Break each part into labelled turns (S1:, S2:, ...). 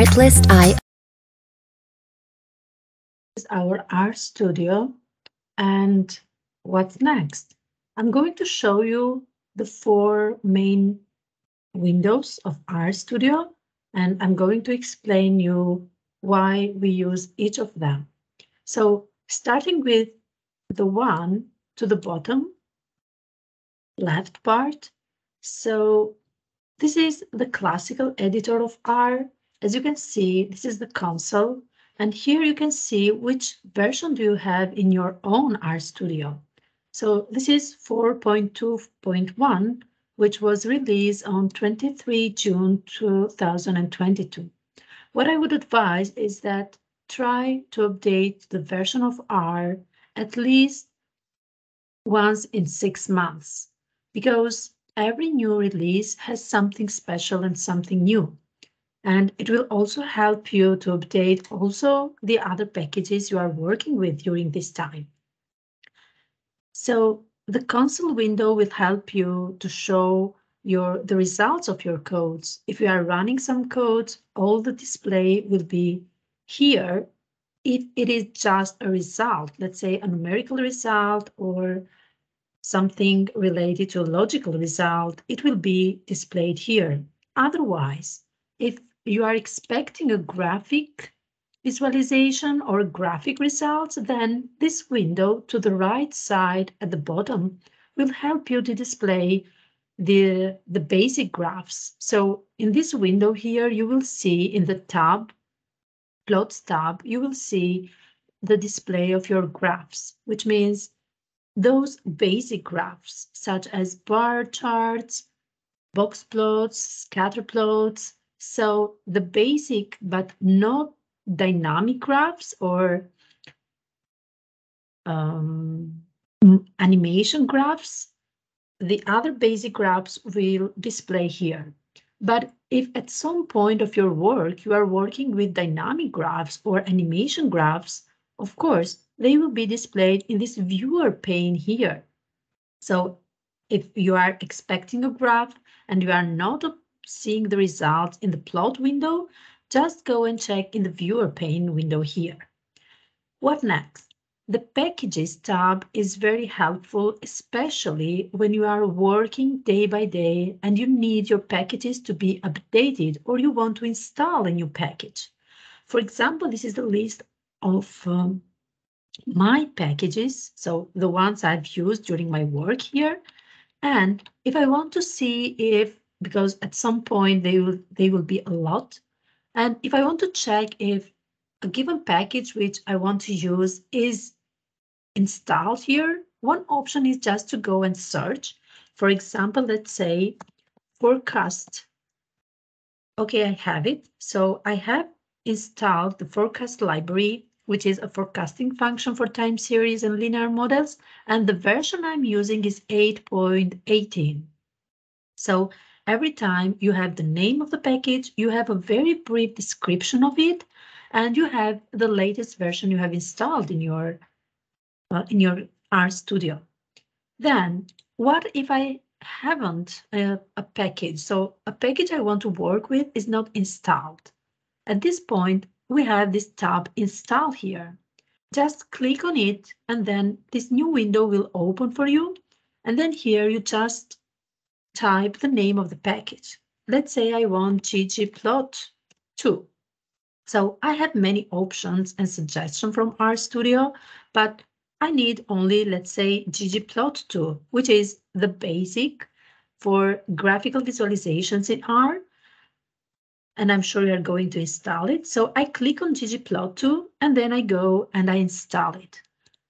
S1: Artlist I.
S2: This is our RStudio, and what's next? I'm going to show you the 4 main windows of RStudio, and I'm going to explain you why we use each of them. So starting with the one to the bottom left part. So this is the classical editor of R. As you can see, this is the console. And here you can see which version do you have in your own RStudio. So this is 4.2.1, which was released on 23 June 2022. What I would advise is that try to update the version of R at least once in 6 months, because every new release has something special and something new. And it will also help you to update also the other packages you are working with during this time. So the console window will help you to show the results of your codes. If you are running some codes, all the display will be here. If it is just a result, let's say a numerical result or something related to a logical result, it will be displayed here. Otherwise, if you are expecting a graphic visualization or graphic results, then this window to the right side at the bottom will help you to display the basic graphs. So in this window here, you will see in the tab, plots tab, you will see the display of your graphs, which means those basic graphs, such as bar charts, box plots, scatter plots. So the basic but not dynamic graphs or animation graphs, the other basic graphs will display here. But if at some point of your work you are working with dynamic graphs or animation graphs, of course, they will be displayed in this viewer pane here. So if you are expecting a graph and you are not seeing the results in the plot window, just go and check in the viewer pane window here. What next? The Packages tab is very helpful, especially when you are working day by day and you need your packages to be updated or you want to install a new package. For example, this is the list of my packages, so the ones I've used during my work here. And if I want to see if, because at some point they will be a lot, and if I want to check if a given package which I want to use is installed here, one option is just to go and search. For example, let's say forecast. Okay, I have it. So I have installed the forecast library, which is a forecasting function for time series and linear models, and the version I'm using is 8.18. So every time you have the name of the package, you have a very brief description of it, and you have the latest version you have installed in your RStudio. Then what if I haven't a package? So a package I want to work with is not installed. At this point, we have this tab install here. Just click on it and then this new window will open for you. And then here you just type the name of the package. Let's say I want ggplot2. So I have many options and suggestions from RStudio, but I need only, let's say, ggplot2, which is the basic for graphical visualizations in R. And I'm sure you're going to install it. So I click on ggplot2 and then I go and I install it.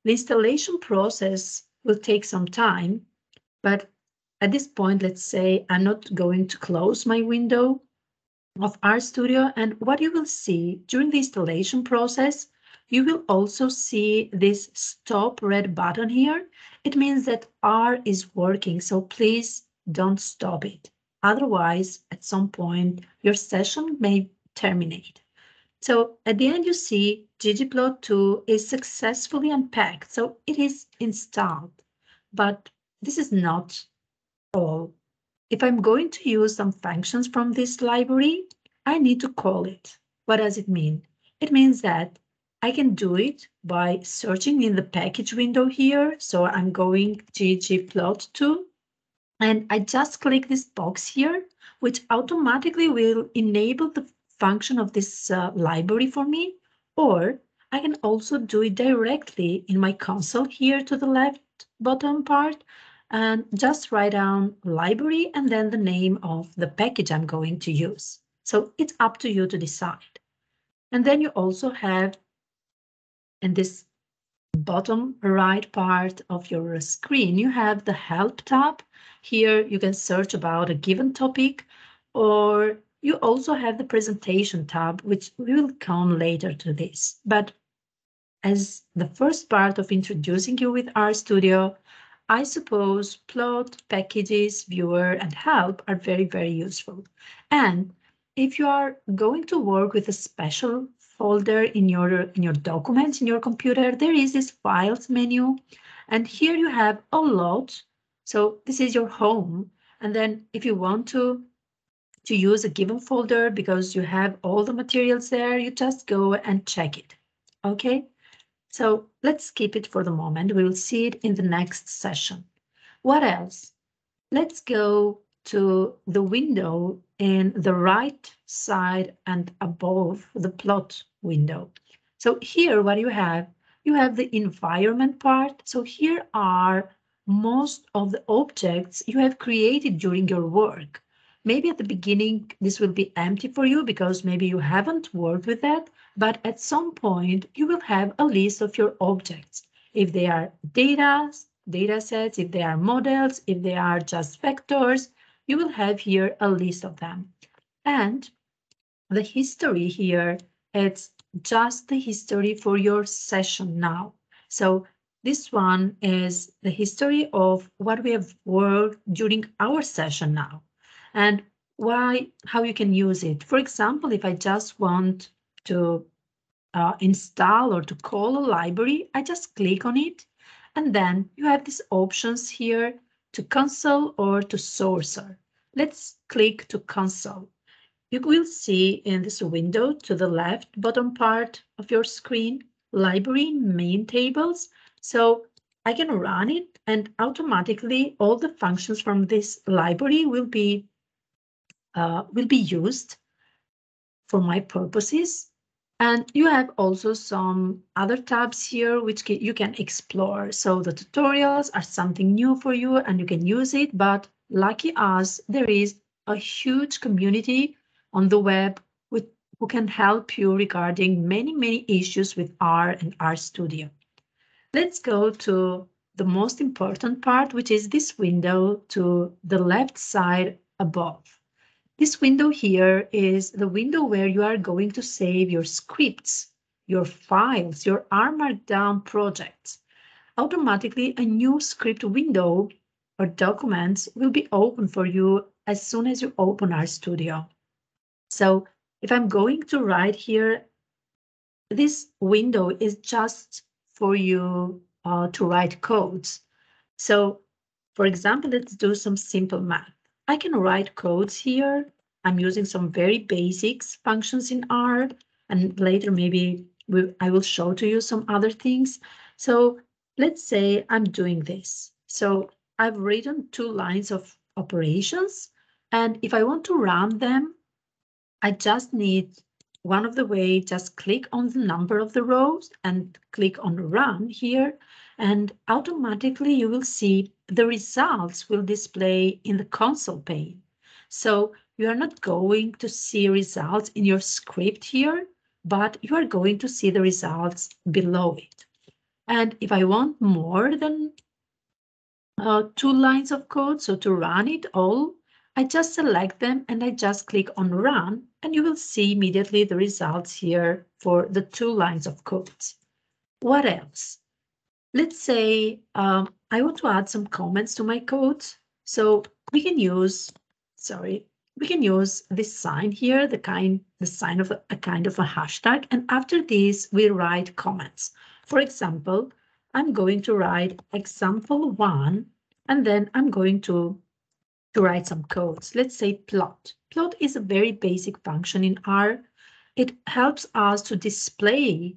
S2: The installation process will take some time, but at this point, let's say I'm not going to close my window of RStudio, and what you will see during the installation process, you will also see this stop red button here. It means that R is working, so please don't stop it. Otherwise, at some point, your session may terminate. So at the end, you see ggplot2 is successfully unpacked, so it is installed. But this is not all. If I'm going to use some functions from this library, I need to call it. What does it mean? It means that I can do it by searching in the package window here. So I'm going ggplot2, and I just click this box here, which automatically will enable the function of this library for me. Or I can also do it directly in my console here to the left bottom part, and just write down library and then the name of the package I'm going to use. So it's up to you to decide. And then you also have in this bottom right part of your screen, you have the Help tab. Here you can search about a given topic, or you also have the Presentation tab, which will come later to this. But as the first part of introducing you with RStudio, I suppose plot, packages, viewer, and help are very, very useful. And if you are going to work with a special folder in your documents in your computer, there is this files menu, and here you have a lot. So this is your home. And then if you want to use a given folder because you have all the materials there, you just go and check it. Okay? So let's skip it for the moment. We will see it in the next session. What else? Let's go to the window in the right side and above the plot window. So here what you have the environment part. So here are most of the objects you have created during your work. Maybe at the beginning this will be empty for you because maybe you haven't worked with that, but at some point you will have a list of your objects. If they are data sets, if they are models, if they are just vectors, you will have here a list of them. And the history here, it's just the history for your session now. So this one is the history of what we have worked during our session now and how you can use it. For example, if I just want to install or to call a library, I just click on it. And then you have these options here to console or to sourcer. Let's click to console. You will see in this window to the left bottom part of your screen, library main tables. So I can run it and automatically all the functions from this library will be used for my purposes. And you have also some other tabs here which you can explore. So the tutorials are something new for you and you can use it, but lucky us, there is a huge community on the web who can help you regarding many, many issues with R and RStudio. Let's go to the most important part, which is this window to the left side above. This window here is the window where you are going to save your scripts, your files, your R Markdown projects. Automatically, a new script window or documents will be open for you as soon as you open RStudio. So if I'm going to write here, this window is just for you to write codes. So for example, let's do some simple math. I can write codes here. I'm using some very basics functions in R, and later maybe I will show to you some other things. So let's say I'm doing this. So I've written 2 lines of operations, and if I want to run them, I just need one of the way, just click on the number of the rows and click on run here, and automatically you will see the results will display in the console pane. So you are not going to see results in your script here, but you are going to see the results below it. And if I want more than 2 lines of code, so to run it all, I just select them and I just click on run, and you will see immediately the results here for the 2 lines of codes. What else? Let's say I want to add some comments to my code. So we can use, we can use this sign here, the sign of a kind of a hashtag. And after this, we write comments. For example, I'm going to write example1, and then I'm going to write some codes. Let's say plot. Plot is a very basic function in R. it helps us to display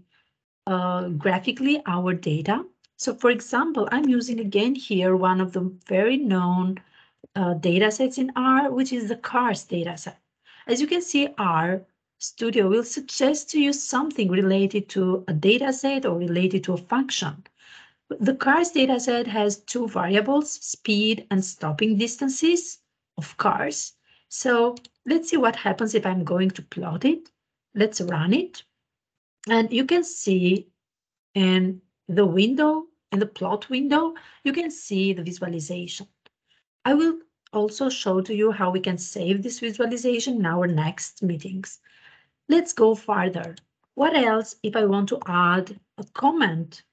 S2: graphically our data. So for example, I'm using again here one of the very known data sets in R, which is the cars data set. As you can see, Rstudio will suggest to you something related to a data set or related to a function. The cars data set has two variables, speed and stopping distances of cars. So let's see what happens if I'm going to plot it. Let's run it. And you can see in the window, in the plot window, you can see the visualization. I will also show to you how we can save this visualization in our next meetings. Let's go further. What else if I want to add a comment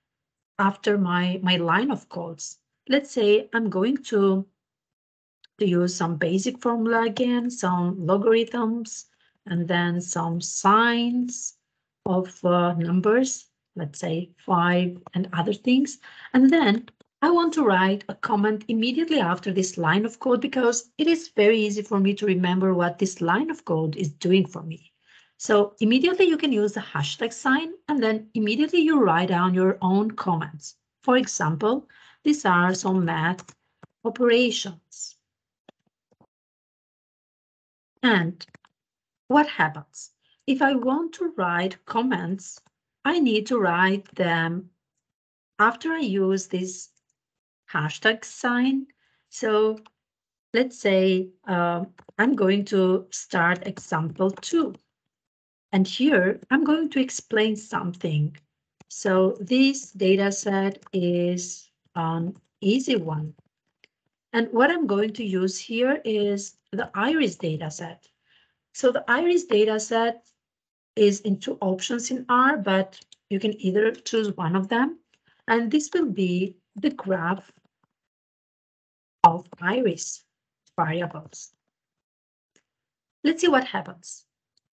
S2: after my line of codes? Let's say I'm going to use some basic formula again, some logarithms, and then some signs of numbers, let's say 5 and other things. And then I want to write a comment immediately after this line of code because it is very easy for me to remember what this line of code is doing for me. So immediately you can use the hashtag sign and then immediately you write down your own comments. For example, these are some math operations. And what happens? If I want to write comments, I need to write them after I use this hashtag sign. So let's say I'm going to start example 2. And here I'm going to explain something. So this data set is an easy one. And what I'm going to use here is the iris data set. So the iris data set is in two options in R, but you can either choose one of them. And this will be the graph of iris variables. Let's see what happens.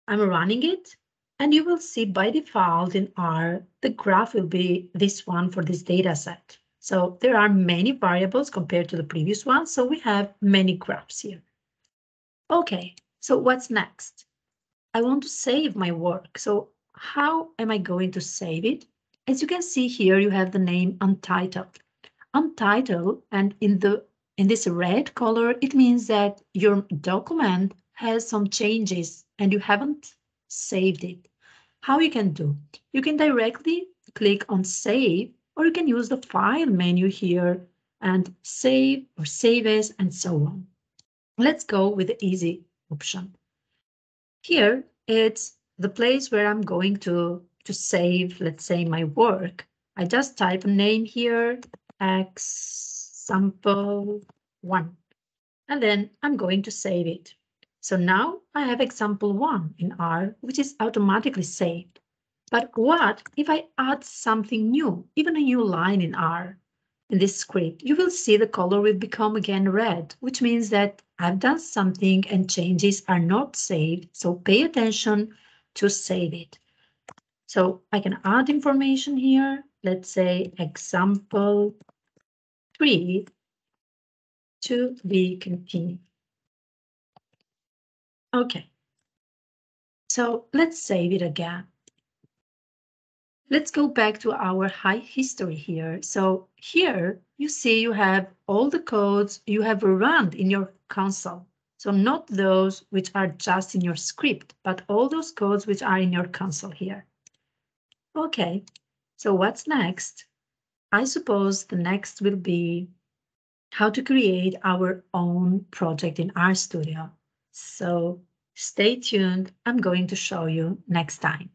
S2: I'm running it, and you will see by default in R, the graph will be this one for this data set. So there are many variables compared to the previous one, so we have many graphs here. Okay, so what's next? I want to save my work. So how am I going to save it? As you can see here, you have the name untitled. Untitled, and in this red color, it means that your document has some changes and you haven't saved it. How you can do? You can directly click on save, or you can use the file menu here and save or save as and so on. Let's go with the easy option. Here, it's the place where I'm going to save, let's say, my work. I just type a name here, example 1, and then I'm going to save it. So now I have example 1 in R, which is automatically saved. But what if I add something new, even a new line in R? In this script, you will see the color will become again red, which means that I've done something and changes are not saved. So pay attention to save it. So I can add information here. Let's say example 3 to be continued. Okay. So let's save it again. Let's go back to our high history here. So here you see you have all the codes you have run in your console. So not those which are just in your script, but all those codes which are in your console here. Okay, so what's next? I suppose the next will be how to create our own project in RStudio. So stay tuned. I'm going to show you next time.